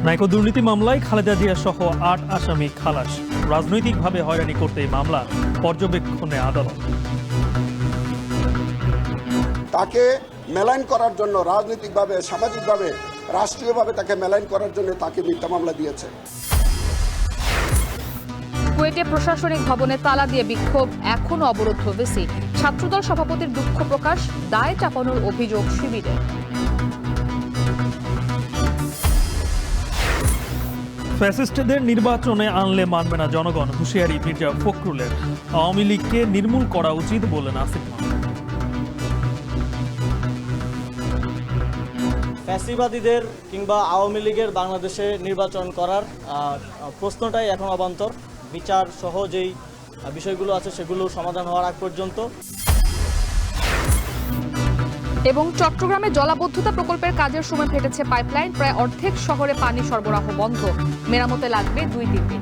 নাইকো দুর্নীতি মামলায় খালেদা জিয়া সহ ৮ আসামি খালাস। রাজনৈতিকভাবে হয়রানি করতে এই মামলা পর্যবেক্ষণে আদালত। তাকে মেলাইন করার জন্য রাজনৈতিকভাবে, সামাজিকভাবে, রাষ্ট্রীয়ভাবে তাকে মেলাইন করার জন্য তাকে মিথ্যা মামলা দিয়েছে। কুয়েটে প্রশাসনিক ভবনে তালা দিয়ে বিক্ষোভ, এখনো অবরুদ্ধ ভিসি। ছাত্রদল সভাপতির দুঃখ প্রকাশ, দায় চাপানোর অভিযোগ শিবিরে। ফ্যাসিস্টদের নির্বাচনে আনলে মানবে না জনগণ, হুঁশিয়ারি মির্জা ফখরুলের। আওয়ামী লীগকে নির্মূল করা উচিত বললেন আসিফ মাহমুদ। ফ্যাসিবাদীদের কিংবা আওয়ামী লীগের বাংলাদেশে নির্বাচন করার প্রশ্নটাই এখন অবান্তর। বিচার সহ যেই বিষয়গুলো আছে সেগুলো সমাধান হওয়ার আগ পর্যন্ত। এবং চট্টগ্রামে জলাবদ্ধতা প্রকল্পের কাজের সময় ফেটেছে পাইপলাইন, প্রায় অর্ধেক শহরে পানি সরবরাহ বন্ধ। মেরামতে লাগবে 2-3 দিন।